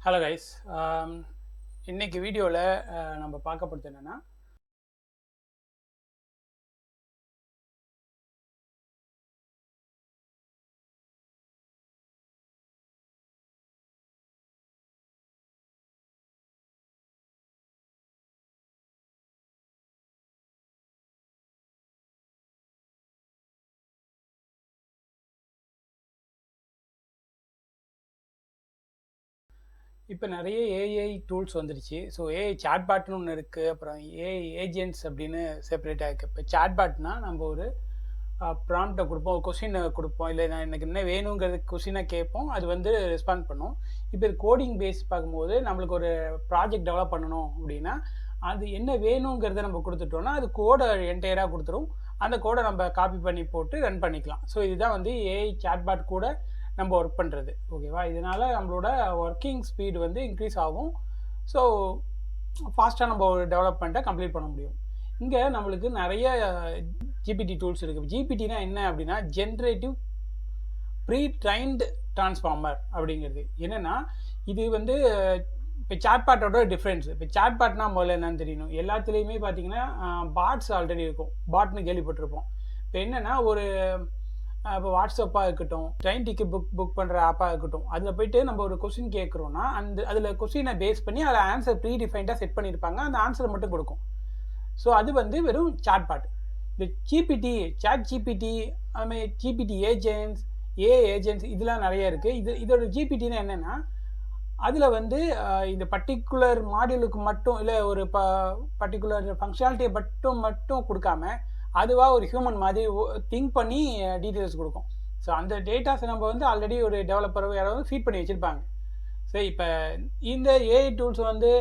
Hello guys. இன்னைக்கு வீடியோவில் நம்ம பார்க்க போகிறது என்னென்னா, இப்போ நிறைய ஏஐ டூல்ஸ் வந்துருச்சு. ஸோ ஏஐ சாட்பாட்னு ஒன்று இருக்குது, அப்புறம் ஏஐ ஏஜென்ட்ஸ் அப்படின்னு செப்பரேட்டாக இருக்குது. இப்போ சாட்பாட்னா நம்ம ஒரு ப்ராம்ப்டை கொடுப்போம், கொஷினை கொடுப்போம், இல்லை நான் எனக்கு என்ன வேணுங்கிறது கொஷினை கேட்போம், அது வந்து ரெஸ்பாண்ட் பண்ணும். இப்போ இது கோடிங் பேஸ் பார்க்கும்போது நம்மளுக்கு ஒரு ப்ராஜெக்ட் டெவலப் பண்ணணும் அப்படின்னா அது என்ன வேணுங்கிறத நம்ம கொடுத்துட்டோம்னா அது கோடை என்டையராக கொடுத்துரும். அந்த கோடை நம்ம காப்பி பண்ணி போட்டு ரன் பண்ணிக்கலாம். ஸோ இதுதான் வந்து ஏஐ சாட்பாட் கூட நம்ம ஒர்க் பண்ணுறது. ஓகேவா? இதனால் நம்மளோட ஒர்க்கிங் ஸ்பீடு வந்து இன்க்ரீஸ் ஆகும். ஸோ ஃபாஸ்ட்டாக நம்ம ஒரு டெவலப்மெண்ட்டை கம்ப்ளீட் பண்ண முடியும். இங்கே நம்மளுக்கு நிறைய ஜிபிடி டூல்ஸ் இருக்குது. ஜிபிடினா என்ன அப்படின்னா ஜென்ரேட்டிவ் ப்ரீ ட்ரைன்டு டிரான்ஸ்ஃபார்மர் அப்படிங்கிறது. என்னென்னா இது வந்து இப்போ சாட்பாட்டோட டிஃப்ரென்ஸ். இப்போ சாட்பாட்னா முதல்ல என்னன்னு தெரியணும். எல்லாத்துலேயுமே பார்த்தீங்கன்னா பாட்ஸ் ஆல்ரெடி இருக்கும், பாட்னு கேள்விப்பட்டிருப்போம். இப்போ என்னென்னா ஒரு இப்போ வாட்ஸ்அப்பாக இருக்கட்டும், ட்ரெயின் டிக்கெட் புக் பண்ணுற ஆப்பாக இருக்கட்டும், அதில் போய்ட்டு நம்ம ஒரு கொஸ்டின் கேட்குறோன்னா அதில் கொஸ்டினை பேஸ் பண்ணி அதில் ஆன்சர் ப்ரீ டிஃபைன்டாக செட் பண்ணியிருப்பாங்க, அந்த ஆன்சரை மட்டும் கொடுக்கும். ஸோ அது வந்து வெறும் சாட்பாட். இந்த ஜிபிடி, சாட் ஜிபிடி, அதுமாதிரி ஜிபிடி ஏஜென்ட்ஸ், ஏஜென்ட்ஸ் இதெல்லாம் நிறைய இருக்குது. இதோட ஜிபிடினா என்னென்னா அதில் வந்து இந்த பர்டிகுலர் மாடியூலுக்கு மட்டும் இல்லை ஒரு பர்டிகுலர் ஃபங்க்ஷனாலிட்டியை மட்டும் கொடுக்காம அதுவாக ஒரு ஹியூமன் மாதிரி திங்க் பண்ணி டீட்டெயில்ஸ் கொடுக்கும். ஸோ அந்த டேட்டாஸை நம்ம வந்து ஆல்ரெடி ஒரு டெவலப்பரோ யாராவது ஃபீட் பண்ணி வச்சுருப்பாங்க. ஸோ இப்போ இந்த ஏஐ டூல்ஸ் வந்து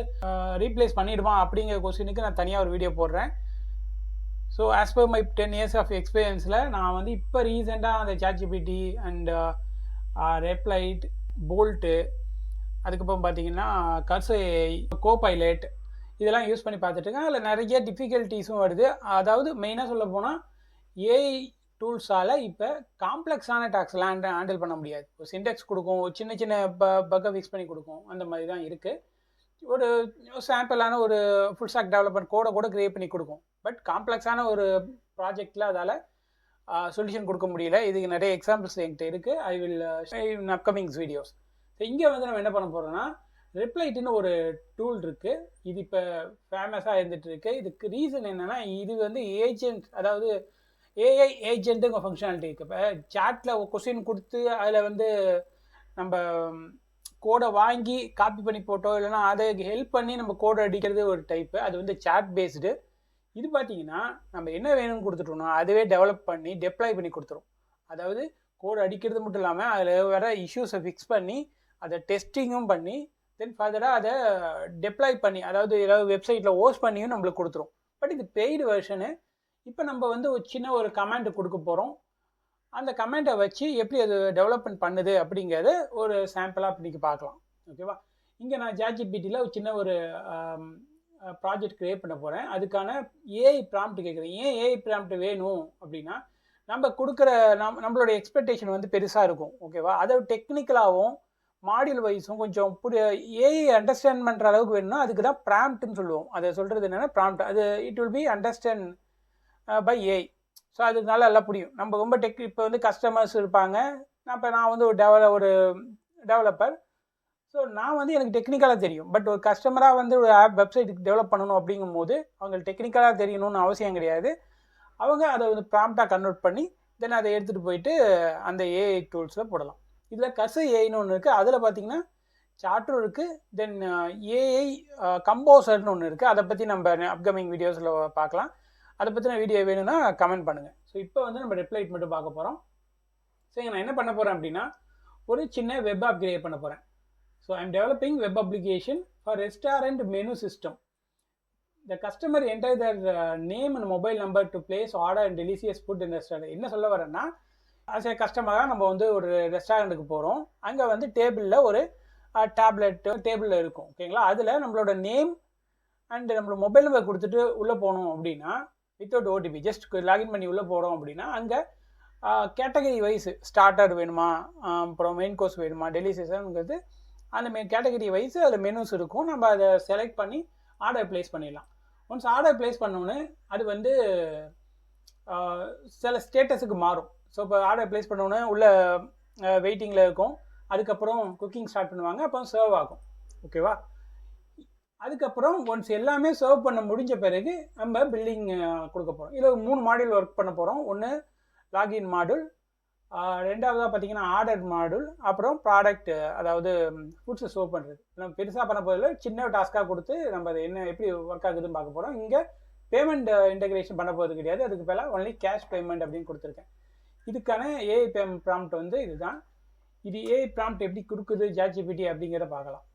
ரீப்ளேஸ் பண்ணிடுமா அப்படிங்கிற கொஸ்டினுக்கு நான் தனியாக ஒரு வீடியோ போடுறேன். So as per my 10 years of எக்ஸ்பீரியன்ஸில் நான் வந்து இப்போ ரீசெண்டாக அந்த சாட்ஜிபிடி அண்ட் ரெப்லைட், போல்ட்டு, அதுக்கப்புறம் பார்த்தீங்கன்னா கர்சர் ஏஐ, கோபைலட் இதெல்லாம் யூஸ் பண்ணி பார்த்துட்டுருக்கேன். அதில் நிறைய டிஃபிகல்ட்டிஸும் வருது. அதாவது மெயினாக சொல்ல போனால் ஏஐ டூல்ஸால் இப்போ காம்ப்ளெக்ஸான டாக்ஸ்லாம் ஹேண்டில் பண்ண முடியாது. ஒரு சின்டெக்ஸ் கொடுக்கும், சின்ன சின்ன பக்கை ஃபிக்ஸ் பண்ணி கொடுக்கும், அந்த மாதிரி தான் இருக்குது. ஒரு சாம்பிளான ஒரு ஃபுல் ஸ்டாக் டெவலப்மெண்ட் கூட கிரியேட் பண்ணி கொடுக்கும். பட் காம்ப்ளெக்ஸான ஒரு ப்ராஜெக்டில் அதால் சொல்யூஷன் கொடுக்க முடியல. இதுக்கு நிறைய எக்ஸாம்பிள்ஸ் என்கிட்ட இருக்குது. I will in upcomings videos. So இங்கே வந்து நம்ம என்ன பண்ண போகிறோம்னா ரெப்லைட்னு ஒரு டூல் இருக்குது. இது இப்போ ஃபேமஸாக இருந்துகிட்ருக்கு. இதுக்கு ரீசன் என்னென்னா இது வந்து ஏஜென்ட், அதாவது ஏஐ ஏஜென்ட்டுங்க ஃபங்க்ஷனாலிட்டி இருக்குது. இப்போ சாட்டில் கொஸ்டின் கொடுத்து அதில் வந்து நம்ம கோடை வாங்கி காப்பி பண்ணி போட்டோம், இல்லைனா அதை ஹெல்ப் பண்ணி நம்ம கோடை அடிக்கிறது ஒரு டைப்பு. அது வந்து சாட் பேஸ்டு. இது பார்த்தீங்கன்னா நம்ம என்ன வேணும்னு கொடுத்துட்டோம்னா அதுவே டெவலப் பண்ணி டெப்ளாய் பண்ணி கொடுத்துரும். அதாவது கோடு அடிக்கிறது மட்டும் இல்லாமல் அதில் வர இஷ்யூஸை ஃபிக்ஸ் பண்ணி அதை டெஸ்டிங்கும் பண்ணி தென் ஃபர்தராக அதை டெப்ளாய் பண்ணி, அதாவது ஏதாவது வெப்சைட்டில் ஹோஸ்ட் பண்ணியும் நம்மளுக்கு கொடுத்துரும். பட் இது பெய்டு வெர்ஷனு. இப்போ நம்ம வந்து ஒரு சின்ன ஒரு கமெண்ட் கொடுக்க போகிறோம். அந்த கமெண்ட்டை வச்சு எப்படி அது டெவலப்மெண்ட் பண்ணுது அப்படிங்கிறது ஒரு சாம்பிளாக அப்படிக்கு பார்க்கலாம். ஓகேவா? இங்கே நான் சாட்ஜிபிடியில் ஒரு சின்ன ஒரு ப்ராஜெக்ட் க்ரியேட் பண்ண போகிறேன். அதுக்கான ஏஐ ப்ராம்ப்ட் கேட்குறேன். ஏன் ஏஐ ப்ராம்ப்ட் வேணும் அப்படின்னா நம்ம கொடுக்குற நம்மளோட எக்ஸ்பெக்டேஷன் வந்து பெருசாக இருக்கும். ஓகேவா? அதை டெக்னிக்கலாகவும் மாடியூல் வைஸும் கொஞ்சம் ஏஐ அண்டர்ஸ்டாண்ட் பண்ணுற அளவுக்கு வேணும்னா அதுக்கு தான் ப்ராம்ப்ட்னு சொல்லுவோம். அதை சொல்கிறது என்னென்னா ப்ராம்ப்ட். அது it will be understand by AI. So அது நல்லா புரியும். நம்ம ரொம்ப இப்போ வந்து கஸ்டமர்ஸ் இருப்பாங்க. நான் வந்து ஒரு டெவலப்பர். ஸோ நான் வந்து எனக்கு டெக்னிக்கலாக தெரியும். பட் ஒரு கஸ்டமராக வந்து ஒரு ஆப் வெப்சைட்டுக்கு டெவலப் பண்ணணும் அப்படிங்கும் போது அவங்களுக்கு டெக்னிக்கலாக தெரியணும்னு அவசியம் கிடையாது. அவங்க அதை வந்து ப்ராம்ப்டாக கன்வெர்ட் பண்ணி தென் அதை எடுத்துகிட்டு போயிட்டு அந்த ஏஐ டூல்ஸில் போடலாம். இதில் கர்சர் ஏஐன்னு ஒன்று இருக்குது. அதில் பார்த்தீங்கன்னா சார்ட்டும் இருக்குது. தென் ஏஐ கம்போசர்னு ஒன்று இருக்குது. அதை பற்றி நம்ம அப்கமிங் வீடியோஸில் பார்க்கலாம். அதை பற்றின வீடியோ வேணும்னா கமெண்ட் பண்ணுங்கள். ஸோ இப்போ வந்து நம்ம ரெப்லைட் மட்டும் பார்க்க போகிறோம். ஸோ நான் என்ன பண்ண போகிறேன் அப்படின்னா ஒரு சின்ன வெப் ஆப் கிரியேட் பண்ண போகிறேன். So I am developing web application for restaurant menu system. The customer enter their name and mobile number to place order and delicious food in the restaurant. என்ன சொல்ல வரேன்னா ஆஸ் ஏ கஸ்டமராக நம்ம வந்து ஒரு ரெஸ்டாரண்ட்டுக்கு போகிறோம். அங்கே வந்து டேபிளில் ஒரு டேபிளில் இருக்கும். ஓகேங்களா? அதில் நம்மளோட நேம் அண்ட் நம்மளோட மொபைல் நம்பர் கொடுத்துட்டு உள்ளே போகணும் அப்படின்னா வித்தவுட் ஓடிபி ஜஸ்ட் லாகின் பண்ணி உள்ளே போகிறோம் அப்படின்னா அங்கே கேட்டகரி வைஸ் ஸ்டார்டர் வேணுமா, அப்புறம் மெயின் கோர்ஸ் வேணுமா, டெலிசியஸாங்கிறது அந்த கேட்டகரி வைஸ் அதில் மெனுஸ் இருக்கும். நம்ம அதை செலக்ட் பண்ணி ஆர்டர் ப்ளேஸ் பண்ணிடலாம். ஒன்ஸ் ஆர்டர் ப்ளேஸ் பண்ணோன்னே அது வந்து சில ஸ்டேட்டஸுக்கு மாறும். ஸோ இப்போ ஆர்டர் ப்ளேஸ் பண்ணோன்னே உள்ள வெயிட்டிங்கில் இருக்கும். அதுக்கப்புறம் குக்கிங் ஸ்டார்ட் பண்ணுவாங்க, அப்புறம் சர்வ் ஆகும். ஓகேவா? அதுக்கப்புறம் ஒன்ஸ் எல்லாமே சர்வ் பண்ண முடிஞ்ச பிறகு நம்ம பில்லிங் கொடுக்க போகிறோம். இதில் 3 மாடியூல் ஒர்க் பண்ண போகிறோம். ஒன்று லாகின் மாடல், ரெண்டாவதாக பார்த்தீங்கன்னா ஆர்டர் மாடல், அப்புறம் ப்ராடக்ட், அதாவது ஃபுட்ஸை சர்வ் பண்ணுறது. நம்ம பெருசாக பண்ண போதில் சின்ன டாஸ்க்காக கொடுத்து நம்ம அதை என்ன எப்படி ஒர்க் ஆகுதுன்னு பார்க்க போகிறோம். இங்கே பேமெண்ட் இன்டெகிரேஷன் பண்ண போகிறது கிடையாது. அதுக்கு பேர ஒன்லி கேஷ் பேமெண்ட் அப்படின்னு கொடுத்துருக்கேன். இதுக்கான ஏஐ ப்ராம்ப்ட் வந்து இதுதான். இது ஏஐ ப்ராம்ப்ட் எப்படி கொடுக்குது ChatGPT அப்படிங்கிறத பார்க்கலாம்.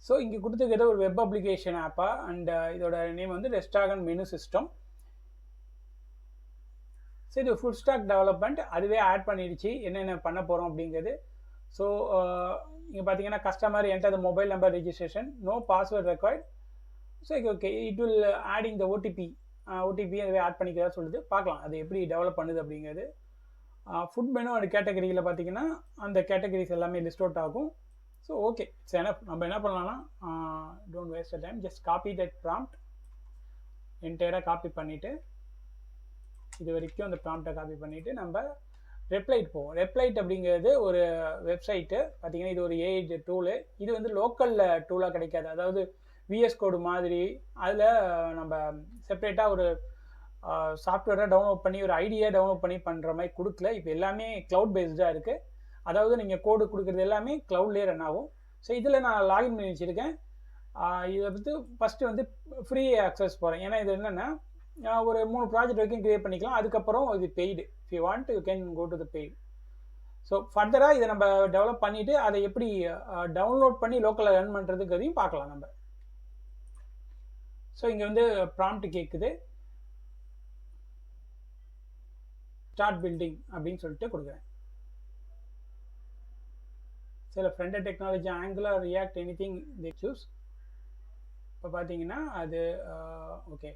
ஸோ இங்கே கொடுத்துருக்கிறது ஒரு வெப் அப்ளிகேஷன் ஆப்பா, அண்ட் இதோட நேம் வந்து ரெஸ்டாரண்ட் மெனு சிஸ்டம். ஸோ இது ஃபுல் ஸ்டாக் டெவலப்மெண்ட் அதுவே ஆட் பண்ணிடுச்சு என்னென்ன பண்ண போகிறோம் அப்படிங்கிறது. ஸோ இங்கே பார்த்தீங்கன்னா customer enter the mobile number registration, no password required. So okay, it will adding the OTP அதுவே ஆட் பண்ணிக்கிறதா சொல்லுது. பார்க்கலாம் அது எப்படி டெவலப் பண்ணுது அப்படிங்கிறது. ஃபுட் மெனு அண்ட் கேட்டகரியில் பார்த்தீங்கன்னா அந்த கேட்டகரிஸ் எல்லாமே லிஸ்ட் அவுட் ஆகும். So okay, it's enough. நம்ம என்ன பண்ணலாம்னா, don't waste time, just copy that prompt, என்டையராக காப்பி பண்ணிவிட்டு இது வரைக்கும் அந்த ப்ராம்ப்டை காப்பி பண்ணிவிட்டு நம்ம ரெப்ளைட் போவோம். ரெப்ளைட் அப்படிங்கிறது ஒரு வெப்சைட்டு. பார்த்தீங்கன்னா இது ஒரு ஏஐ டூலு. இது வந்து லோக்கலில் டூலாக கிடைக்காது. அதாவது விஎஸ் கோடு மாதிரி அதில் நம்ம செப்பரேட்டாக ஒரு சாஃப்ட்வேரை டவுன்லோட் பண்ணி ஒரு ஐடியா டவுன்லோட் பண்ணி பண்ணுற மாதிரி கொடுக்கல. இப்போ எல்லாமே க்ளவுட் பேஸ்டாக இருக்குது. அதாவது நீங்கள் கோடு கொடுக்குறது எல்லாமே க்ளவுட்லேயே ரன் ஆகும். ஸோ இதில் நான் லாகின் பண்ணி வச்சுருக்கேன். இதை வந்து ஃபஸ்ட்டு வந்து ஃப்ரீ ஆக்சஸ் போகிறேன். ஏன்னா இது என்னென்னா ஒரு 3 ப்ராஜெக்ட் வரைக்கும் க்ரியேட் பண்ணிக்கலாம். அதுக்கப்புறம் இது paid. If you want you can go to the paid. So ஃபர்தராக இதை நம்ம டெவலப் பண்ணிவிட்டு அதை எப்படி டவுன்லோட் பண்ணி லோக்கலில் ரன் பண்ணுறதுங்கிறதையும் பார்க்கலாம் நம்ம. ஸோ இங்கே வந்து ப்ராம்ப்ட் கேட்குது, ஸ்டார்ட் பில்டிங் அப்படின்னு சொல்லிட்டு கொடுக்குறேன். சில front and technology, angular, react, any thing they choose. இப்போ பார்த்தீங்கன்னா அது ஓகே,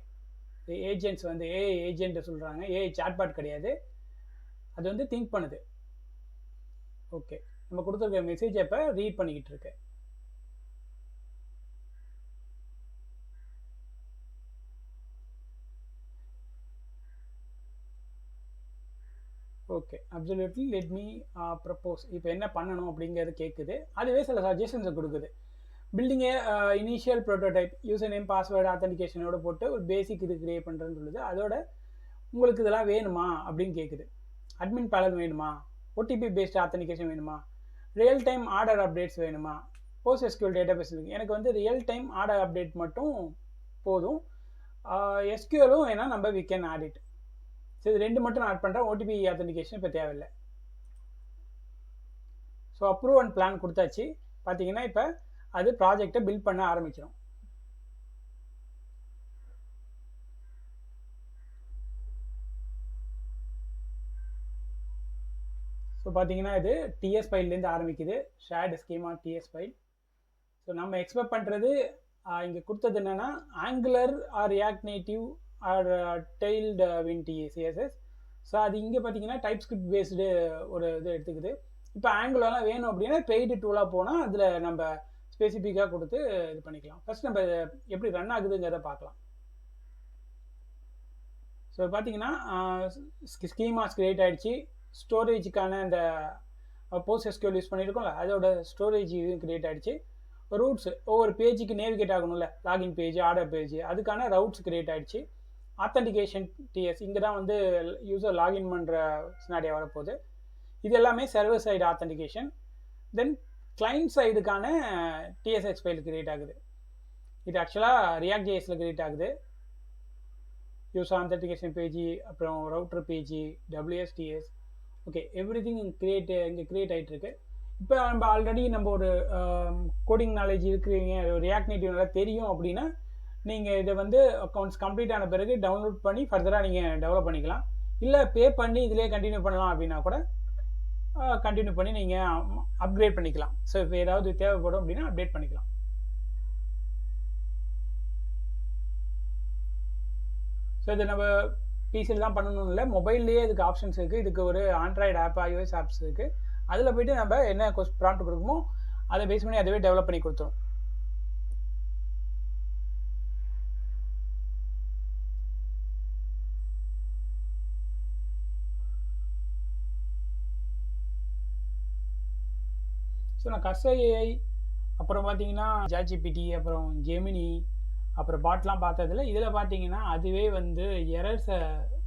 ஏஜென்ட்ஸ் வந்து ஏஐ ஏஜென்ட் சொல்கிறாங்க. ஏஐ சாட்பாட் கிடையாது, அது வந்து திங்க் பண்ணுது. ஓகே, நம்ம கொடுத்துருக்க மெசேஜ் இப்போ ரீட் பண்ணிக்கிட்டு இருக்கு. Okay, absolutely let me propose. இப்போ என்ன பண்ணணும் அப்படிங்கிறது கேட்குது. அதுவே சில சஜஷன்ஸை கொடுக்குது. பில்டிங்கே initial prototype, user name, password, ஆத்தன்டிகேஷனோட போட்டு ஒரு பேசிக் இது கிரியேட் பண்ணுறேன்னு சொல்லுது. அதோட உங்களுக்கு இதெல்லாம் வேணுமா அப்படின்னு கேட்குது. அட்மின் பேனல் வேணுமா, ஓடிபி பேஸ்ட் ஆத்தன்டிகேஷன் வேணுமா, ரியல் டைம் ஆர்டர் அப்டேட்ஸ் வேணுமா, PostgreSQL டேட்டாபேஸ் இருக்குது. எனக்கு வந்து ரியல் டைம் ஆர்டர் அப்டேட் மட்டும் போதும். எஸ்கியூஎலும் வேணால் நம்ம we can add it. So இது 2 மட்டும் நான் ஆட் பண்ணுறேன். ஓடிபி ஆத்தன்டிகேஷன் இப்போ தேவையில்லை. ஸோ அப்ரூவ் அண்ட் பிளான் கொடுத்தாச்சு. பார்த்தீங்கன்னா இப்போ அது ப்ராஜெக்டை பில்ட் பண்ண ஆரம்பிச்சிடும். ஸோ பார்த்தீங்கன்னா இது டிஎஸ் ஃபைல்லேருந்து ஆரம்பிக்குது, shared schema TS file. So நம்ம எக்ஸ்பெக்ட் பண்ணுறது இங்கே கொடுத்தது என்னென்னா Angular or React Native or Tailwind CSS. So அது இங்கே பார்த்தீங்கன்னா டைப் ஸ்கிரிப்ட் பேஸ்டு ஒரு இது எடுத்துக்குது. இப்போ ஆங்குலர்லாம் வேணும் அப்படின்னா பெய்டு டூலாக போனால் அதில் நம்ம ஸ்பெசிஃபிக்காக கொடுத்து இது பண்ணிக்கலாம். ஃபர்ஸ்ட் நம்ம எப்படி ரன் ஆகுதுங்கிறத பார்க்கலாம். ஸோ பார்த்தீங்கன்னா ஸ்கீமாஸ் கிரியேட் ஆகிடுச்சு. ஸ்டோரேஜுக்கான இந்த PostgreSQL யூஸ் பண்ணியிருக்கோம்ல, அதோட ஸ்டோரேஜ் இதுவும் கிரியேட் ஆகிடுச்சு. ரூட்ஸ், ஒவ்வொரு பேஜுக்கு நேவிகேட் ஆகணும்ல, லாகின் பேஜ், ஆர்டர் பேஜ், அதுக்கான ரவுட்ஸ் கிரியேட் ஆகிடுச்சு. ஆத்தன்டிகேஷன் டிஎஸ், இங்கே தான் வந்து யூசர் லாகின் பண்ணுற சினாரியா வரப்போகுது. இது எல்லாமே சர்வர் சைடு ஆத்தன்டிகேஷன். தென் கிளைண்ட் சைடுக்கான டிஎஸ்எக்ஸ் ஃபைல் கிரியேட் ஆகுது. இது ஆக்சுவலாக ரியாக்ட் ஜேஎஸில் கிரியேட் ஆகுது. யூசர் ஆத்தன்டிகேஷன் பேஜ், அப்புறம் router page, WSTS, okay, every thing இங்கே கிரியேட் ஆகிட்டு இருக்கு. இப்போ நம்ம ஆல்ரெடி நம்ம ஒரு கோடிங் நாலேஜ் இருக்கிறீங்க, ரியாக்ட் நேட்டிவ் நல்லா தெரியும் அப்படின்னா நீங்கள் இதை வந்து அக்கௌண்ட்ஸ் கம்ப்ளீட் ஆன பிறகு டவுன்லோட் பண்ணி ஃபர்தராக நீங்கள் டெவலப் பண்ணிக்கலாம். இல்லை பே பண்ணி இதிலே கண்டினியூ பண்ணலாம் அப்படின்னா கூட கண்டினியூ பண்ணி நீங்கள் அப்கிரேட் பண்ணிக்கலாம். ஸோ இப்போ ஏதாவது தேவைப்படும் அப்படின்னா அப்டேட் பண்ணிக்கலாம். ஸோ இது நம்ம பிசியில் தான் பண்ணணும் இல்லை, மொபைல்லேயே இதுக்கு ஆப்ஷன்ஸ் இருக்குது. இதுக்கு ஒரு ஆண்ட்ராய்டு ஆப், iOS ஆப்ஸ் இருக்குது. அதில் போய்ட்டு நம்ம என்ன ப்ராம்ப்ட் கொடுக்குமோ அதை பேஸ் பண்ணி அதுவே டெவலப் பண்ணி கொடுத்துரும். ஸோ நான் கர்சர் ஏஐ, அப்புறம் பார்த்தீங்கன்னா ChatGPT, அப்புறம் ஜெமினி, அப்புறம் பாட்லாம் பார்த்ததில்ல. இதில் பார்த்தீங்கன்னா அதுவே வந்து எரர்ஸை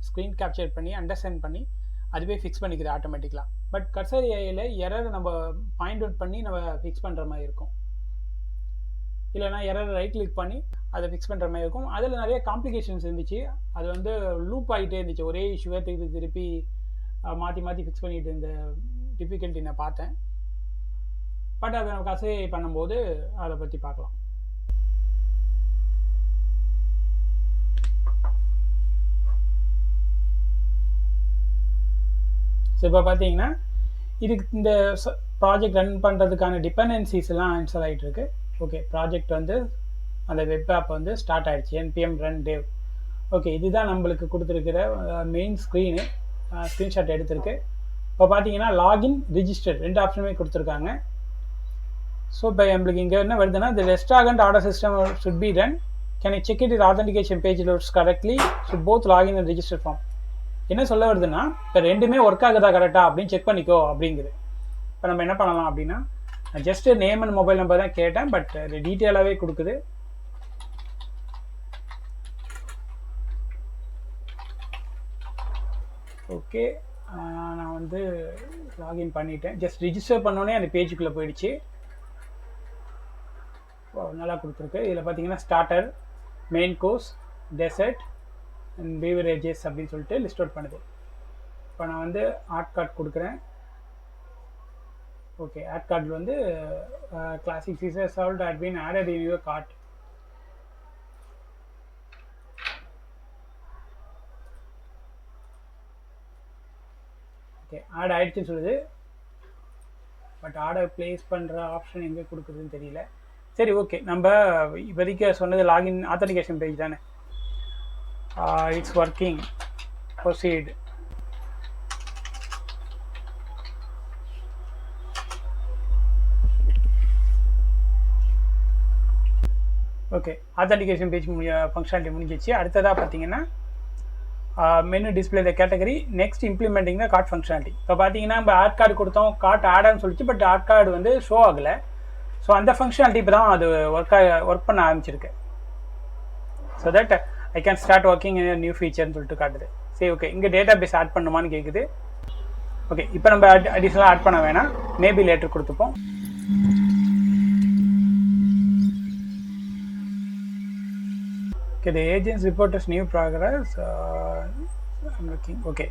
ஸ்க்ரீன் கேப்சர் பண்ணி அண்டர்ஸ்டாண்ட் பண்ணி அதுவே ஃபிக்ஸ் பண்ணிக்குது ஆட்டோமேட்டிக்கலாக. பட் கர்சர் ஏஐயில் எரர் நம்ம பாயிண்ட் அவுட் பண்ணி நம்ம ஃபிக்ஸ் பண்ணுற மாதிரி இருக்கும், இல்லைனா எரர் ரைட் கிளிக் பண்ணி அதை ஃபிக்ஸ் பண்ணுற மாதிரி இருக்கும். அதில் நிறைய காம்ப்ளிகேஷன்ஸ் இருந்துச்சு. அது வந்து லூப் ஆகிட்டே இருந்துச்சு, ஒரே இஷ்யூவை திருப்பி திருப்பி மாற்றி மாற்றி ஃபிக்ஸ் பண்ணிட்டு இருந்த டிஃபிகல்ட்டி நான் பார்த்தேன். பட் அதை நம்ம கர்சர் ஏஐ பண்ணும்போது அதை பற்றி பார்க்கலாம். ஸோ இப்போ பார்த்தீங்கன்னா இதுக்கு இந்த ப்ராஜெக்ட் ரன் பண்ணுறதுக்கான டிபெண்டன்சிஸ் எல்லாம் ஆன்சர் ஆகிட்டு இருக்கு. ஓகே, ப்ராஜெக்ட் வந்து அந்த வெப் ஆப் வந்து ஸ்டார்ட் ஆகிடுச்சு, npm run dev. ஓகே, இதுதான் நம்மளுக்கு கொடுத்துருக்கிற மெயின் ஸ்க்ரீன்ஷாட் எடுத்திருக்கு. இப்போ பார்த்தீங்கன்னா லாகின், ரிஜிஸ்டர் 2 ஆப்ஷனுமே கொடுத்துருக்காங்க. ஸோ இப்போ நம்மளுக்கு இங்கே என்ன வருதுன்னா, the restaurant order system should be run. Can I check it if authentication page loads correctly? Should both login and register form. என்ன சொல்ல வருதுன்னா, இப்போ ரெண்டுமே ஒர்க் ஆகுதா கரெக்டாக அப்படின்னு செக் பண்ணிக்கோ அப்படிங்குது. இப்போ நம்ம என்ன பண்ணலாம் அப்படின்னா, just name and mobile number தான் கேட்டேன், பட் டீட்டெயிலாகவே கொடுக்குது. ஓகே, நான் வந்து லாகின் பண்ணிட்டேன். ஜஸ்ட் ரிஜிஸ்டர் பண்ணோன்னே அந்த பேஜுக்குள்ளே போயிடுச்சு. நல்லா கொடுத்துருக்கு. இதில் பார்த்தீங்கன்னா starter, main course, dessert and beverages அப்படின்னு சொல்லிட்டு லிஸ்ட் அவுட் பண்ணுது. இப்போ நான் வந்து ஆட் கார்டு கொடுக்குறேன். ஓகே, ஆட் கார்டில் வந்து classic Caesar salad had been added in your cart. Okay, add ஆகிடுச்சுன்னு சொல்லுது. பட் ஆர்டர் பிளேஸ் பண்ணுற ஆப்ஷன் எங்கே கொடுக்குதுன்னு தெரியல. சரி, ஓகே, நம்ம இப்போதைக்கு சொன்னது லாகின் ஆத்தன்டிகேஷன் பேஜ் தானே. It's working, proceed. Okay, authentication page functionality முடிஞ்சிச்சு. அடுத்ததாக பார்த்தீங்கன்னா menu display the category, next implementing the cart functionality. இப்போ பார்த்தீங்கன்னா நம்ம ஆட் கார்டு கொடுத்தோம், கார்ட் ஆடான்னு சொல்லிச்சு, பட் ஆட் கார்டு வந்து ஷோ ஆகலை. ஸோ அந்த ஃபங்க்ஷனாலிட்டி இப்போ தான் அது ஒர்க் பண்ண ஆரம்பிச்சிருக்கு. So that I can start working in new ஃபீச்சர்னு சொல்லிட்டு காட்டுது. சரி, ஓகே, இங்கே டேட்டா பேஸ் ஆட் பண்ணுமான்னு கேட்குது. ஓகே, இப்போ நம்ம அடிஷ்னலாக ஆட் பண்ண வேணாம், மேபி லேட்டர் கொடுத்துப்போம். Okay, the agent's report is new progress. I'm looking. Okay,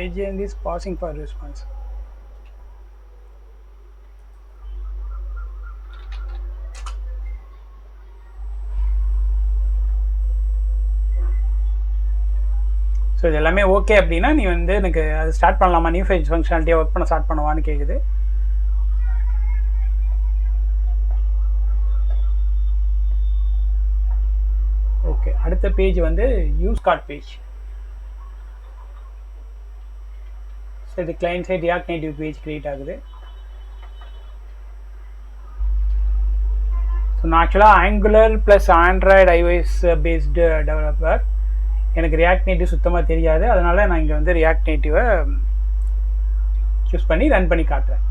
agent is pausing for response. So இது எல்லாமே ஓகே அப்படின்னா நீ வந்து எனக்கு அது ஸ்டார்ட் பண்ணலாமா, நியூ ஃபேஸ் ஃபங்க்ஷனாலிட்டியாக ஒர்க் பண்ண ஸ்டார்ட் பண்ணுவான்னு கேட்குது. ஓகே, அடுத்த பேஜ் வந்து யூஸ் கார்ட் பேஜ். ஸோ இது client side React Native page create ஆகுது. ஸோ நான் ஆக்சுவலாக Angular plus Android iOS based developer. எனக்கு ரியாக்ட் நேட்டிவ் சுத்தமாக தெரியாது, அதனால் நான் இங்கே வந்து ரியாக்ட் நேட்டிவை சூஸ் பண்ணி ரன் பண்ணி காட்டுறேன்.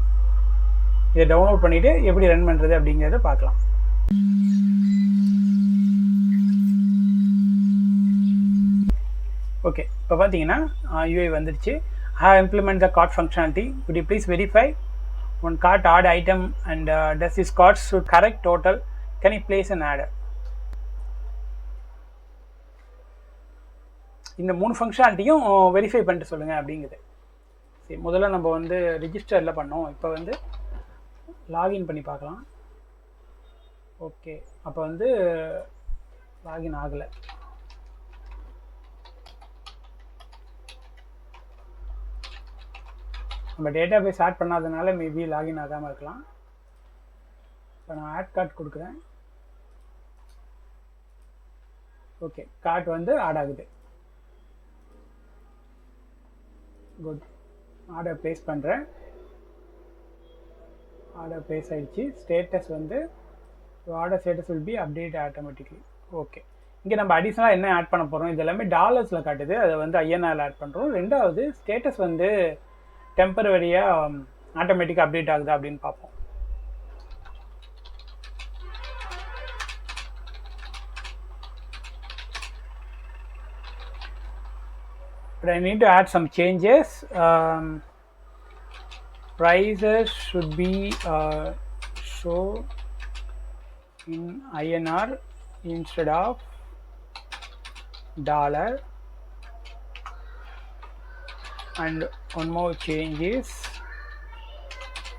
இதை டவுன்லோட் பண்ணிவிட்டு எப்படி ரன் பண்ணுறது அப்படிங்கிறத பார்க்கலாம். ஓகே, இப்போ பார்த்தீங்கன்னா யூஐ வந்துடுச்சு. have implement the cart functionality. Could you please verify one cart add item and does this cart should correct total? Can you place an adder? இந்த 3 ஃபங்க்ஷனாலிட்டியும் வெரிஃபை பண்ணிட்டு சொல்லுங்கள் அப்படிங்குது. சரி, முதல்ல நம்ம வந்து ரிஜிஸ்டரில் பண்ணோம், இப்போ வந்து லாகின் பண்ணி பார்க்கலாம். ஓகே, அப்போ வந்து லாகின் ஆகலை. நம்ம டேட்டா பேஸ் ஆட் பண்ணாதனால மேபி லாகின் ஆகாமல் இருக்கலாம். இப்போ நான் ஆட் கார்ட் கொடுக்குறேன். ஓகே, கார்ட் வந்து ஆட் ஆகுது. குட், ஆர்டர் ப்ளேஸ் பண்ணுறேன். ஆர்டர் ப்ளேஸ் ஆகிடுச்சு. ஸ்டேட்டஸ் வந்து order status will be update automatically. Okay, இங்கே நம்ம அடிஷ்னலாக என்ன ஆட் பண்ண போகிறோம், இது எல்லாமே டாலர்ஸில் காட்டுது, அதை வந்து ஐஎன்ஆரில் ஆட் பண்ணுறோம். ரெண்டாவது ஸ்டேட்டஸ் வந்து டெம்பரவரியாக ஆட்டோமேட்டிக்காக அப்டேட் ஆகுதா அப்படின்னு பார்ப்போம். But I need to add some changes. Prices should be show in INR instead of dollar. And one more change is,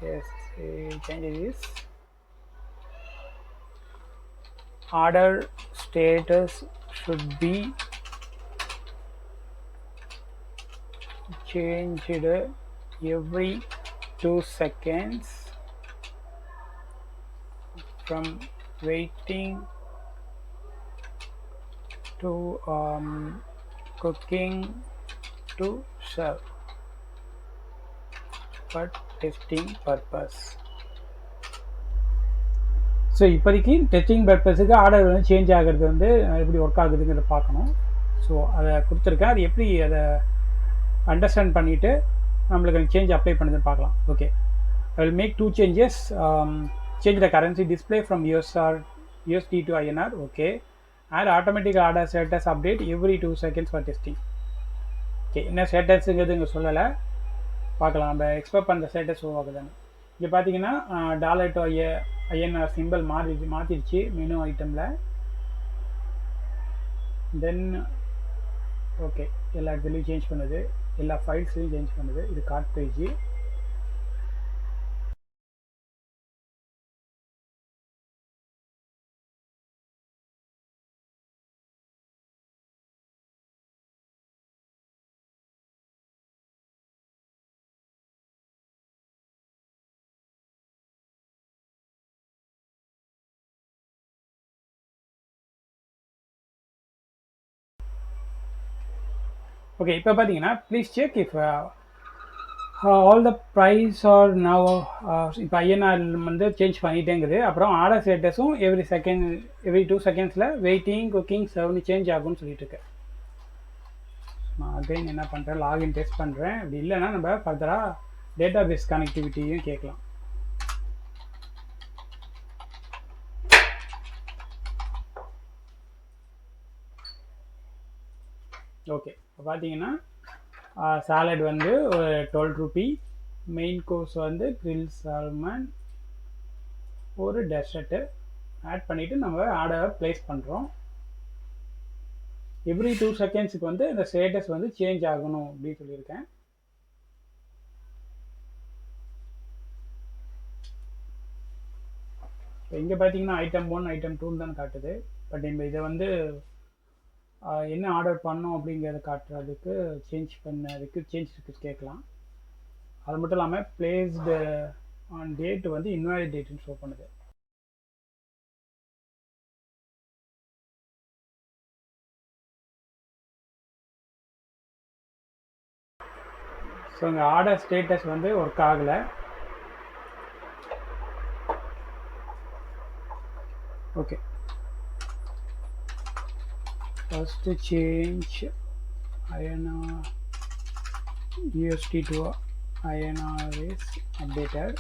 yes, change is order status should be changed every 2 seconds from waiting to cooking to serve for testing purpose. So இப்போதைக்கு testing பர்பஸுக்கு order வந்து change ஆகிறது வந்து எப்படி work ஆகுதுங்கிறத பார்க்கணும். So அதை கொடுத்துருக்கேன், அது எப்படி அதை அண்டர்ஸ்டாண்ட் பண்ணிவிட்டு நம்மளுக்கு சேஞ்ச் அப்ளை பண்ணுதுன்னு பார்க்கலாம். Okay, I will make 2 changes. Change the currency display from USD to INR. Okay, add automatic order status update every 2 seconds for testing. Okay, என்ன ஸ்டேட்டஸுங்கிறது இங்கே சொல்லலை, பார்க்கலாம் நம்ம எக்ஸ்பெக்ட் பண்ணுற ஸ்டேட்டஸ் ஆகுதானே. இங்கே பார்த்தீங்கன்னா டாலர் டு ஐஎன்ஆர் சிம்பிள் மாற்றிடுச்சு மெனு ஐட்டமில். தென் ஓகே, எல்லா இடத்துலையும் சேஞ்ச் பண்ணுது, எல்லா ஃபைல்ஸ்லையும் சேஞ்ச் பண்ணுது. இது கார்ட் பேஜ். ஓகே, இப்போ பார்த்தீங்கன்னா please check if all the price are now. இப்போ ஐஎன்ஆர் வந்து சேஞ்ச் பண்ணிட்டேங்குது. அப்புறம் ஆர்டர் ஸ்டேட்டஸும் எவ்ரி 2 seconds வெயிட்டிங் குக்கிங் சர்வ்னு சேஞ்ச் ஆகும்னு சொல்லிட்டு இருக்கேன். நான் அகைன் என்ன பண்ணுறேன், லாகின் டெஸ்ட் பண்ணுறேன். அப்படி இல்லைன்னா நம்ம ஃபர்தராக டேட்டா பேஸ் கனெக்டிவிட்டியும் கேட்கலாம். ஓகே, இப்போ பார்த்தீங்கன்னா சாலட் வந்து ஒரு 12 ரூபி, மெயின் கோர்ஸ் வந்து கிரில் சால்மன், ஒரு டெசர்ட்டு ஆட் பண்ணிவிட்டு நம்ம ஆர்டரை ப்ளேஸ் பண்ணுறோம். எவ்ரி 2 secondsக்கு வந்து இந்த ஸ்டேட்டஸ் வந்து சேஞ்ச் ஆகணும் அப்படின்னு சொல்லியிருக்கேன். இப்போ இங்கே பார்த்தீங்கன்னா ஐட்டம் 1 ஐட்டம் 2 தான் காட்டுது. பட் நம்ம இதை வந்து என்ன ஆர்டர் பண்ணோம் அப்படிங்கிறத காட்டுறதுக்கு சேஞ்ச் கேட்கலாம். அது மட்டும் இல்லாமல் பிளேஸ்டு ஆன் டேட் வந்து இன்வாலிட் டேட்னு ஷோ பண்ணுது. ஸோ இங்கே ஆர்டர் ஸ்டேட்டஸ் வந்து ஒர்க் ஆகலை. Okay, first change INR USD to INR is updated,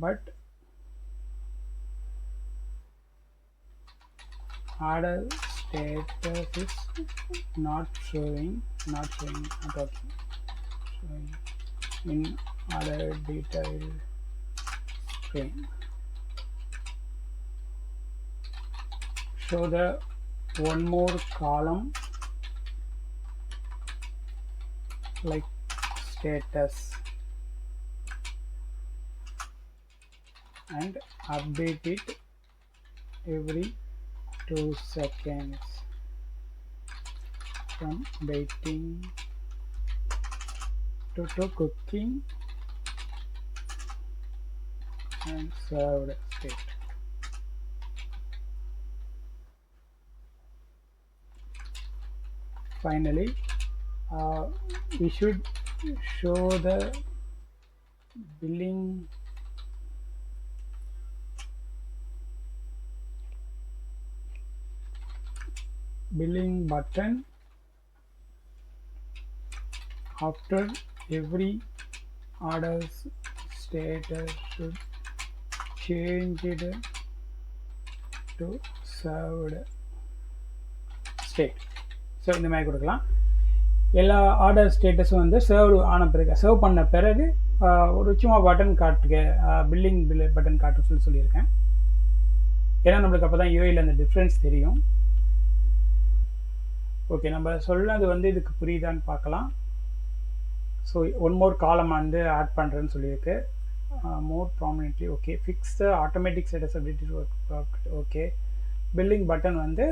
but order status is not showing in order detail screen. Show the one more column like status and update it every 2 seconds from waiting to cooking and served state. Finally, we should show the billing billing button after every order's status should change it to served state. So இந்த மாதிரி கொடுக்கலாம். எல்லா order ஸ்டேட்டஸும் வந்து serve பண்ண பிறகு ஒரு சும்மா button காட்டுக, billing button காட்டு சொல்லியிருக்கேன். ஏன்னா நம்மளுக்கு அப்போ தான் யூஐயில் அந்த டிஃப்ரென்ஸ் தெரியும். ஓகே, நம்ம சொன்னது வந்து இதுக்கு புரியுதான்னு பார்க்கலாம். ஸோ ஒன் மோர் காலம் வந்து ஆட் பண்ணுறேன்னு சொல்லியிருக்கு. More prominently okay. Fix the automatic status update okay. Billing button வந்து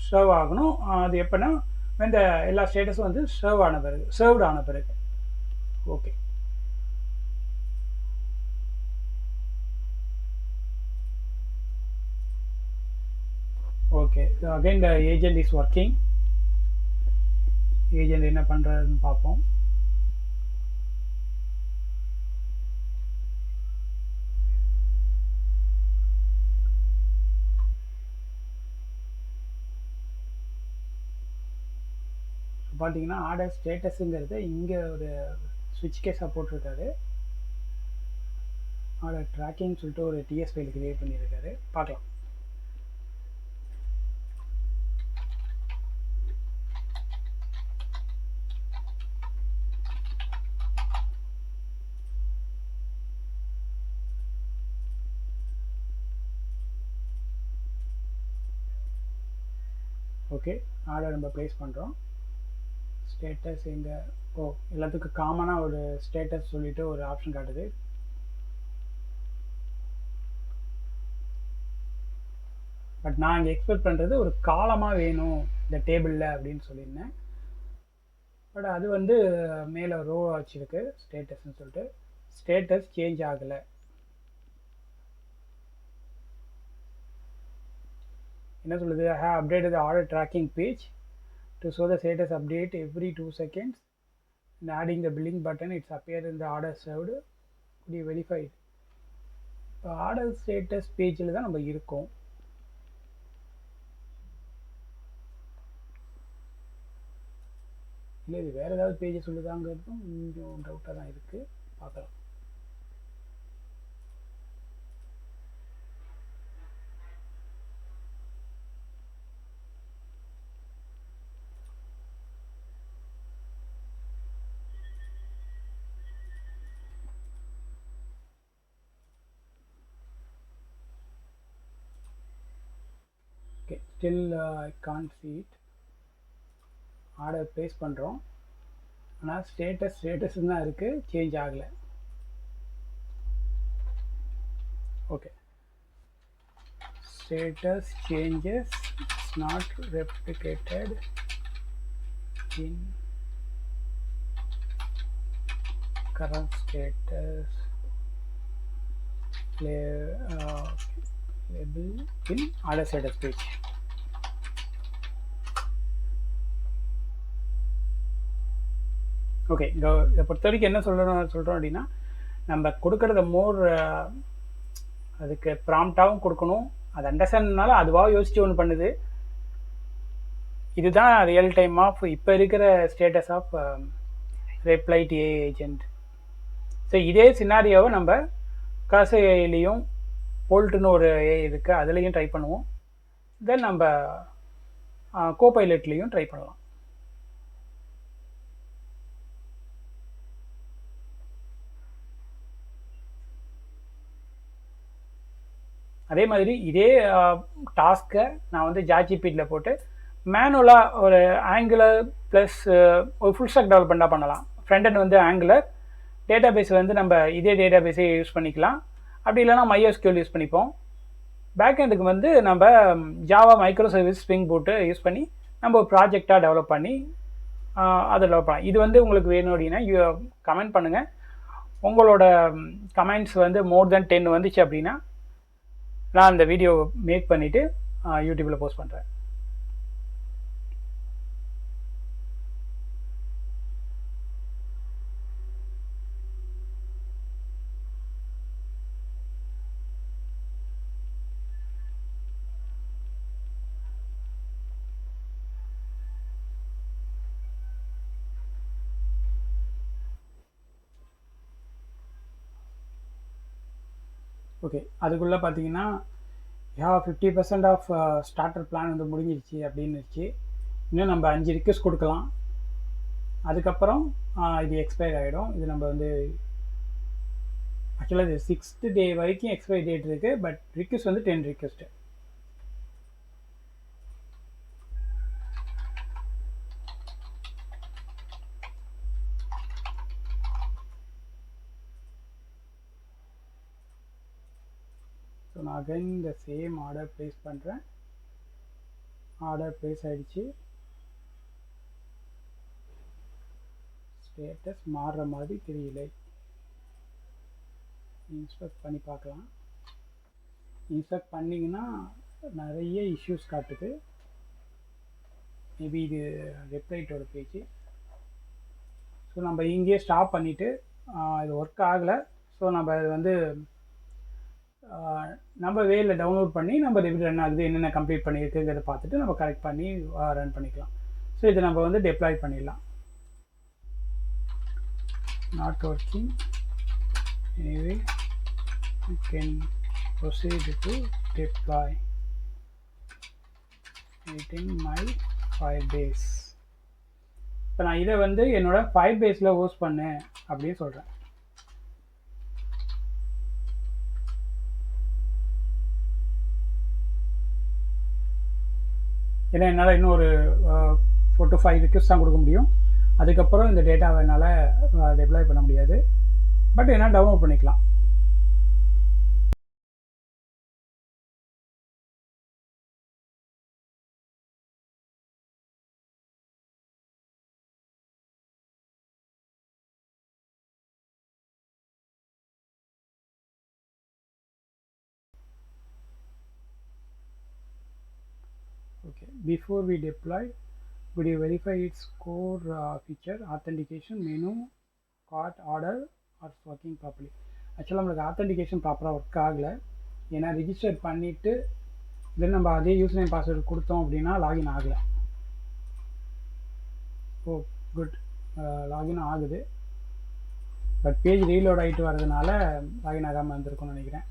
சர்வ் ஆகணும். அது எப்போனா இந்த எல்லா ஸ்டேட்டஸும் வந்து சர்வ்டு ஆன பிறகு. Okay, okay. Again the agent is working. Agent என்ன பண்ணுறாருன்னு பார்ப்போம். பார்த்தீங்கன்னா ஆர்டர் ஸ்டேட்டஸுங்கிறது இங்கே ஒரு ஸ்விட்ச் கேஸாக போட்டிருக்காரு. ஆர்டர் ட்ராக்கிங் சொல்லிட்டு ஒரு டிஎஸ் ஃபைல் கிரியேட் பண்ணியிருக்காரு. பார்க்கலாம். ஓகே, ஆர்டர் நம்ம ப்ளேஸ் பண்ணுறோம். ஸ்டேட்டஸ் எங்கே எல்லாத்துக்கும் காமனாக ஒரு ஸ்டேட்டஸ் சொல்லிட்டு ஒரு ஆப்ஷன் காட்டுது. பட் நான் இங்கே எக்ஸ்பெக்ட் பண்ணுறது ஒரு காலமாக வேணும் இந்த டேபிளில் அப்படின்னு சொல்லியிருந்தேன். பட் அது வந்து மேலே ரோ வச்சுருக்கு ஸ்டேட்டஸ்ன்னு சொல்லிட்டு. ஸ்டேட்டஸ் சேஞ்ச் ஆகலை. என்ன சொல்லுது? I have updated the order tracking page to show the status update every 2 seconds and adding the billing button it's appear in the order served could be verified. இப்போ order status பேஜில் தான் நம்ம இருக்கோம். இல்லை இது வேறு ஏதாவது பேஜை சொல்லுதாங்கிறதும் கொஞ்சம் டவுட்டாக தான் இருக்குது. பார்க்கலாம். Okay, still I can't see it. Order place பண்ணுறோம், ஆனால் ஸ்டேட்டஸ் தான் இருக்குது, சேஞ்ச் ஆகலை. Okay, status changes is not replicated in current status label in order status page. Okay, இதை பொறுத்த வரைக்கும் என்ன சொல்கிறோம் அப்படின்னா, நம்ம கொடுக்கறத மோர் அதுக்கு ப்ராம்ப்டாகவும் கொடுக்கணும். அது அண்டர்ஸ்டாண்ட்னால அதுவாக யோசிச்சு ஒன்று பண்ணுது. இதுதான் ரியல் டைம் ஆஃப் இப்போ இருக்கிற status of replied a agent. So இதே சினாரியோவை நம்ம காசையிலையும் போல்ட்டுன்னு ஒரு ஏ இருக்குது, அதுலேயும் ட்ரை பண்ணுவோம். தென் நம்ம கோபைலட்லேயும் ட்ரை பண்ணலாம். அதே மாதிரி இதே டாஸ்க்கை நான் வந்து ஜாட்ஜிபிடியில் போட்டு மேனுவலாக ஒரு ஆங்குலர் ப்ளஸ் ஒரு ஃபுல் ஸ்டாக் டெவலப்மெண்ட்டாக பண்ணலாம். ஃப்ரண்ட் எண்ட் வந்து ஆங்குலர், டேட்டா பேஸ் வந்து நம்ம இதே டேட்டா பேஸே யூஸ் பண்ணிக்கலாம். அப்படி இல்லைனா MySQL யூஸ் பண்ணிப்போம். பேக் எண்டுக்கு வந்து நம்ம ஜாவா மைக்ரோ சர்வீஸ் ஸ்ப்ரிங் பூட்டு யூஸ் பண்ணி நம்ம ஒரு ப்ராஜெக்டாக டெவலப் பண்ணி அதை டெவலப் பண்ணலாம். இது வந்து உங்களுக்கு வேணும் அப்படின்னா கமெண்ட் பண்ணுங்கள். உங்களோட கமெண்ட்ஸ் வந்து மோர் தென் 10 வந்துச்சு அப்படின்னா நான் அந்த வீடியோ மேக் பண்ணிவிட்டு யூடியூப்பில் போஸ்ட் பண்ணுறேன். ஓகே, அதுக்குள்ளே பார்த்தீங்கன்னா 50% ஆஃப் ஸ்டார்டர் பிளான் வந்து முடிஞ்சிருச்சு அப்படின்னுச்சு. இன்னும் நம்ம 5 ரிக்வெஸ்ட் கொடுக்கலாம். அதுக்கப்புறம் இது எக்ஸ்பயர் ஆகிடும். இது நம்ம வந்து ஆக்சுவலாக இது 6th டே வரைக்கும் எக்ஸ்பைரி டேட் இருக்குது. பட் ரிக்வெஸ்ட் வந்து 10 ரிக்வெஸ்ட்டு. ஸோ நான் அகைன் இந்த சேம் ஆர்டர் ப்ளேஸ் பண்ணுறேன். ஆர்டர் ப்ளேஸ் ஆகிடுச்சு. ஸ்டேட்டஸ் மாறுற மாதிரி தெரியலை. இன்ஸ்பெக்ட் பண்ணி பார்க்கலாம். இன்ஸ்பெக்ட் பண்ணிங்கன்னா நிறைய இஷ்யூஸ் காட்டுது. மேபி இது வெப்சைட்டோட பேஜ். ஸோ நம்ம இங்கேயே ஸ்டாப் பண்ணிவிட்டு இது ஒர்க் ஆகலை. ஸோ நம்ம இது வந்து நம்ம வேல டவுன்லோட் பண்ணி நம்ம எப்படி ரன் ஆகுது, என்னென்ன கம்ப்ளீட் பண்ணியிருக்குங்கிறத பார்த்துட்டு நம்ம கரெக்ட் பண்ணி ரன் பண்ணிக்கலாம். ஸோ இதை நம்ம வந்து டெப்ளாய் பண்ணிடலாம். Not working. Anyway you can proceed to deploy it in my Firebase. இப்போ நான் இதை வந்து என்னோட Firebaseல ஹோஸ்ட் பண்ணேன் அப்படின்னு சொல்கிறேன். ஏன்னா என்னால் இன்னும் ஒரு 4 to 5 ரிக்வெஸ்ட் தான் கொடுக்க முடியும். அதுக்கப்புறம் இந்த டேட்டாவை என்னால் டெப்ளாய் பண்ண முடியாது. பட் என்னால் டவுன்லோட் பண்ணிக்கலாம். Okay, before we deploy, would you verify its core feature, authentication, menu, cart, order or working properly? ஆக்சுவலாக நம்மளுக்கு ஆத்தென்டிகேஷன் ப்ராப்பராக ஒர்க் ஆகலை. ஏன்னா ரிஜிஸ்டர் பண்ணிவிட்டு தென் நம்ம அதே யூசர் நேம் பாஸ்வேர்டு கொடுத்தோம் அப்படின்னா லாகின் ஆகலை. ஓ குட், லாகின் ஆகுது. பட் பேஜ் ரீலோட் ஆகிட்டு வரதுனால லாகின் ஆகாமல் இருந்திருக்கும்னு நினைக்கிறேன்.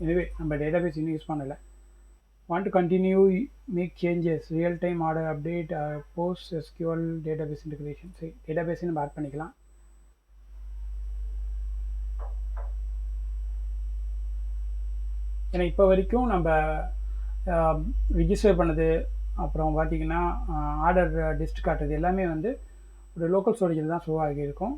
எனவே நம்ம டேட்டாபேஸ் இன்னும் யூஸ் பண்ணலை. Want to continue, make changes, real-time order update, post SQL database integration. சரி, database நம்ம ஆட் பண்ணிக்கலாம். ஏன்னா இப்போ வரைக்கும் நம்ம ரிஜிஸ்டர் பண்ணது, அப்புறம் பார்த்தீங்கன்னா ஆர்டர் லிஸ்ட் காட்டுறது எல்லாமே வந்து ஒரு லோக்கல் ஸ்டோரேஜில் தான் ஷோ ஆகியிருக்கும்.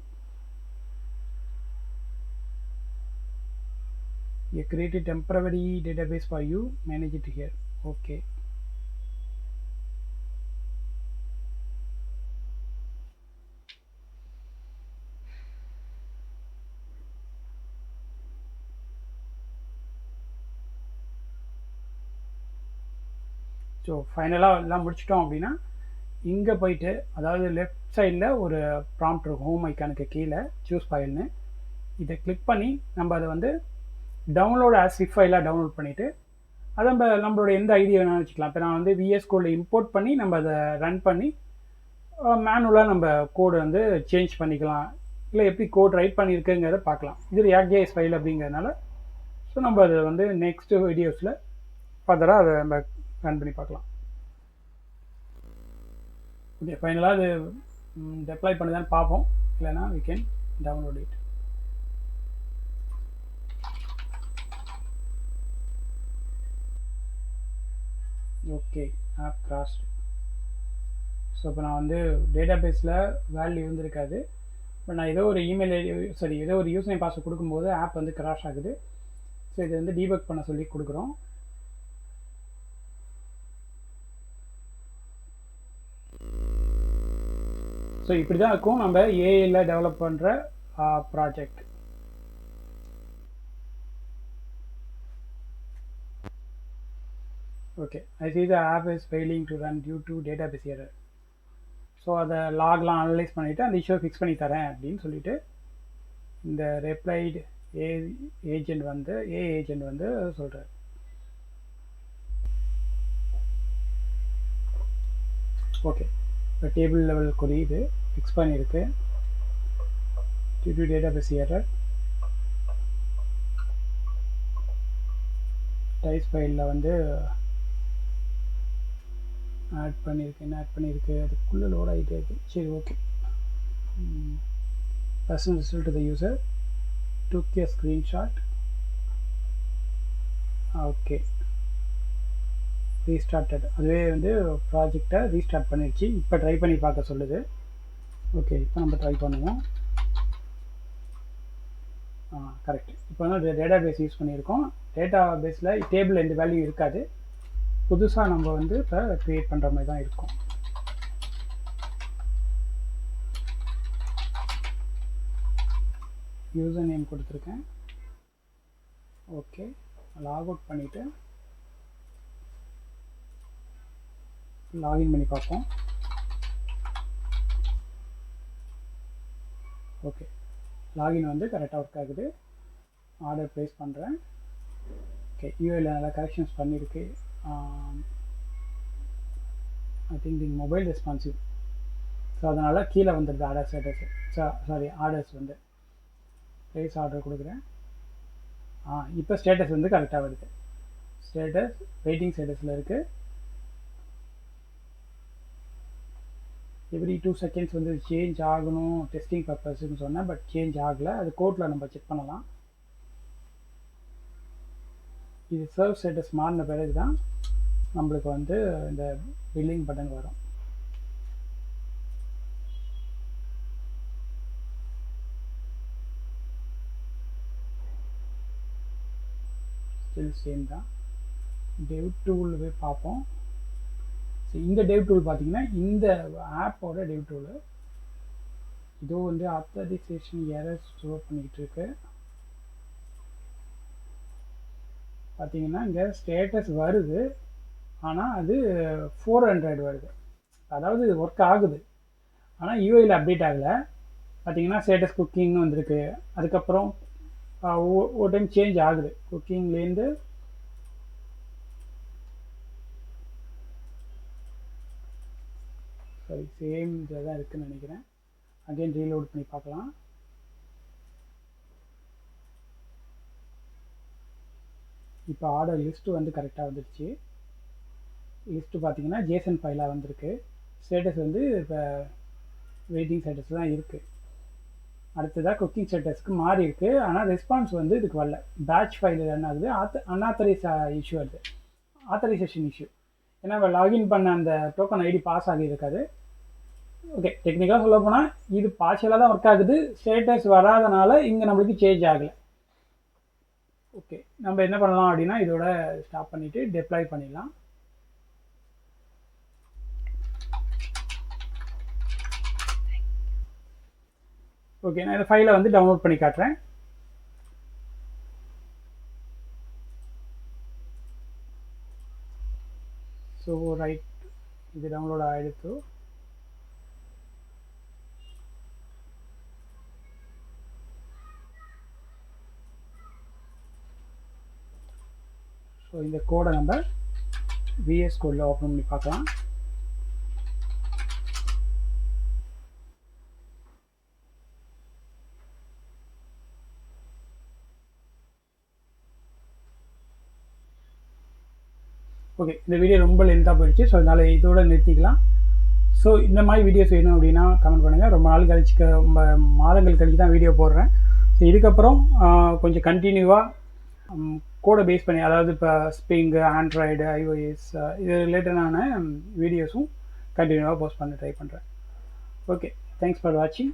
create a temporary database for you, manage it here. Okay, so ஃபைனலாக எல்லாம் முடிச்சிட்டோம் அப்படின்னா இங்கே போயிட்டு, அதாவது லெஃப்ட் சைடில் ஒரு ப்ராம்ப்ட் இருக்கும் ஹோம் ஐக்கானுக்கு கீழே சூஸ் ஃபைல்னு. இதை கிளிக் பண்ணி நம்ம அதை வந்து டவுன்லோட் ஆஸ் zip ஃபைலாக டவுன்லோட் பண்ணிவிட்டு அதை நம்மளோட எந்த ஐடியா வேணாலும் வச்சுக்கலாம். இப்போ நான் வந்து விஎஸ் கோடில் இம்போர்ட் பண்ணி நம்ம அதை ரன் பண்ணி மேனுவலாக நம்ம கோடு வந்து சேஞ்ச் பண்ணிக்கலாம். இல்லை எப்படி கோட் ரைட் பண்ணியிருக்குங்கிறத பார்க்கலாம். இது React.js ஃபைல் அப்படிங்கிறதுனால ஸோ நம்ம அதை வந்து நெக்ஸ்ட் வீடியோஸில் ஃபர்தராக அதை நம்ம ரன் பண்ணி பார்க்கலாம். ஓகே, ஃபைனலாக அது டெப்ளாய் பண்ணுதான்னு பார்ப்போம். இல்லைனா we can download it. Okay, app crashed. So இப்போ நான் வந்து டேட்டாபேஸில் வேல்யூ இருந்திருக்காது. இப்போ நான் ஏதோ ஒரு இமெயில் ஐடி ஏதோ ஒரு யூசர் நேம் பாஸ்வேர்ட் கொடுக்கும்போது ஆப் வந்து கிராஷ் ஆகுது. ஸோ இதை வந்து டீபக் பண்ண சொல்லி கொடுக்குறோம். ஸோ இப்படி தான் இருக்கும் நம்ம ஏஐல டெவலப் பண்ணுற project. Okay, I see the app is failing to run due to database error. So அதை லாக்லாம் அனலைஸ் பண்ணிவிட்டு அந்த இஷ்யூ ஃபிக்ஸ் பண்ணி தரேன் அப்படின்னு சொல்லிட்டு இந்த ரெப்ளைடு ஏஜென்ட் வந்து சொல்கிறார். ஓகே, இப்போ டேபிள் லெவல் கொரி இது ஃபிக்ஸ் பண்ணியிருக்கு. due to database error. Size ஃபைலில் வந்து ஆட் பண்ணியிருக்கு அதுக்குள்ளே லோட் ஆகிட்டே இருக்குது. சரி, okay. Person result to the user took a screenshot. Okay, restarted. அதுவே வந்து ப்ராஜெக்டை ரீஸ்டார்ட் பண்ணிடுச்சு. இப்போ ட்ரை பண்ணி பார்க்க சொல்லுது. ஓகே, இப்போ நம்ம ட்ரை பண்ணுவோம். கரெக்ட். இப்போ வந்து டேட்டா பேஸ் யூஸ் பண்ணியிருக்கோம். டேட்டா பேஸில் டேபிள் எந்த வேல்யூ இருக்காது. புதுசாக நம்ம வந்து இப்போ க்ரியேட் பண்ணுற மாதிரி தான் இருக்கும். யூசர் நேம் கொடுத்துருக்கேன். ஓகே, லாக் அவுட் பண்ணிவிட்டு லாகின் பண்ணி பார்ப்போம். ஓகே, லாகின் வந்து கரெக்டாக ஒர்க் ஆகுது. ஆர்டர் ப்ளேஸ் பண்ணுறேன். ஓகே, யூஐயில் நல்லா கரெக்ஷன்ஸ் பண்ணியிருக்கு. I think the Mobile responsive. So அதனால் கீழே வந்துடுது ஆர்டர் ஸ்டேட்டஸ். சாரி, ஆர்டர்ஸ் வந்து ப்ளேஸ் ஆர்டர் கொடுக்குறேன். இப்போ ஸ்டேட்டஸ் வந்து கரெக்டாக வருது. ஸ்டேட்டஸ் வெயிட்டிங் ஸ்டேட்டஸில் இருக்குது. எவ்ரி 2 seconds வந்து சேஞ்ச் ஆகணும் டெஸ்டிங் பர்பஸ்ன்னு சொன்னேன். பட் சேஞ்ச் ஆகலை. அது கோட்டில் நம்ம செக் பண்ணலாம். இது சர்வ் ஸ்டேட்டஸ் மாறின பிறகு தான் நம்மளுக்கு வந்து இந்த பில்லிங் பட்டன் வரும். ஸ்டில் சேம் தான். டெவ் டூல் போய் பார்ப்போம். ஸோ இந்த டெவ் டூல் பார்த்தீங்கன்னா இந்த ஆப்போட டெவ் டூலு. இதோ வந்து ஆத்தரைசேஷன் எரர்ஸ் ஷோ பண்ணிக்கிட்டு இருக்கு. பார்த்தீங்கன்னா இங்கே ஸ்டேட்டஸ் வருது, ஆனால் அது 400 வருது. அதாவது ஒர்க் ஆகுது, ஆனால் யூஐயில் அப்டேட் ஆகலை. பார்த்தீங்கன்னா ஸ்டேட்டஸ் குக்கிங்னு வந்திருக்கு. அதுக்கப்புறம் ஒரு டைம் சேஞ்ச் ஆகுது. குக்கிங்லேருந்து சரி சேம் இதில் தான் இருக்குதுன்னு நினைக்கிறேன். அகைன் ரீலோட் பண்ணி பார்க்கலாம். இப்போ ஆர்டர் லிஸ்ட்டு வந்து கரெக்டாக வந்துடுச்சு. லிஸ்ட்டு பார்த்தீங்கன்னா ஜேசன் ஃபைலாக வந்திருக்கு. ஸ்டேட்டஸ் வந்து இப்போ வெயிட்டிங் ஸ்டேட்டஸ் தான் இருக்குது. அடுத்ததாக குக்கிங் ஸ்டேட்டஸ்க்கு மாறி இருக்குது, ஆனால் ரெஸ்பான்ஸ் வந்து இதுக்கு வரல. பேட்ச் ஃபைல் என்ன ஆகுது, இஷ்யூ வருது, ஆத்தரைசேஷன் இஷ்யூ. ஏன்னா இப்போ லாகின் பண்ண அந்த டோக்கன் ஐடி பாஸ் ஆகியிருக்காது. ஓகே, டெக்னிக்காக சொல்ல போனால் இது பார்ஷியலாக தான் ஒர்க் ஆகுது. ஸ்டேட்டஸ் வராதனால இங்கே நம்மளுக்கு சேஞ்ச் ஆகலை. ஓகே, நம்ம என்ன பண்ணலாம் அப்படின்னா இதோட ஸ்டாப் பண்ணிவிட்டு டெப்ளாய் பண்ணிடலாம். ஓகே, நான் இந்த ஃபைலை வந்து டவுன்லோட் பண்ணி காட்டுறேன். ஸோ ரைட், இது டவுன்லோட் ஆகிடுத்து. ஸோ இந்த கோடை நம்ம விஎஸ் கோடில் ஓப்பன் பண்ணி பார்க்கலாம். ஓகே, இந்த வீடியோ ரொம்ப லென்த்தாக போயிடுச்சு. ஸோ அதனால் இதோட நிறுத்திக்கலாம். ஸோ இந்த மாதிரி வீடியோஸ் வேணும் அப்படின்னா கமெண்ட் பண்ணுங்கள். ரொம்ப நாள் கழிச்சு, ரொம்ப மாதங்கள் கழிச்சு தான் வீடியோ போடுறேன். ஸோ இதுக்கப்புறம் கொஞ்சம் கண்டினியூவாக கோடை பேஸ் பண்ணி, அதாவது இப்போ ஸ்ப்ரிங், ஆண்ட்ராய்டு, ஐஓஎஸ் இது ரிலேட்டடான வீடியோஸும் கண்டினியூவாக போஸ்ட் பண்ண ட்ரை பண்ணுறேன். ஓகே, தேங்க்ஸ் ஃபார் வாட்சிங்.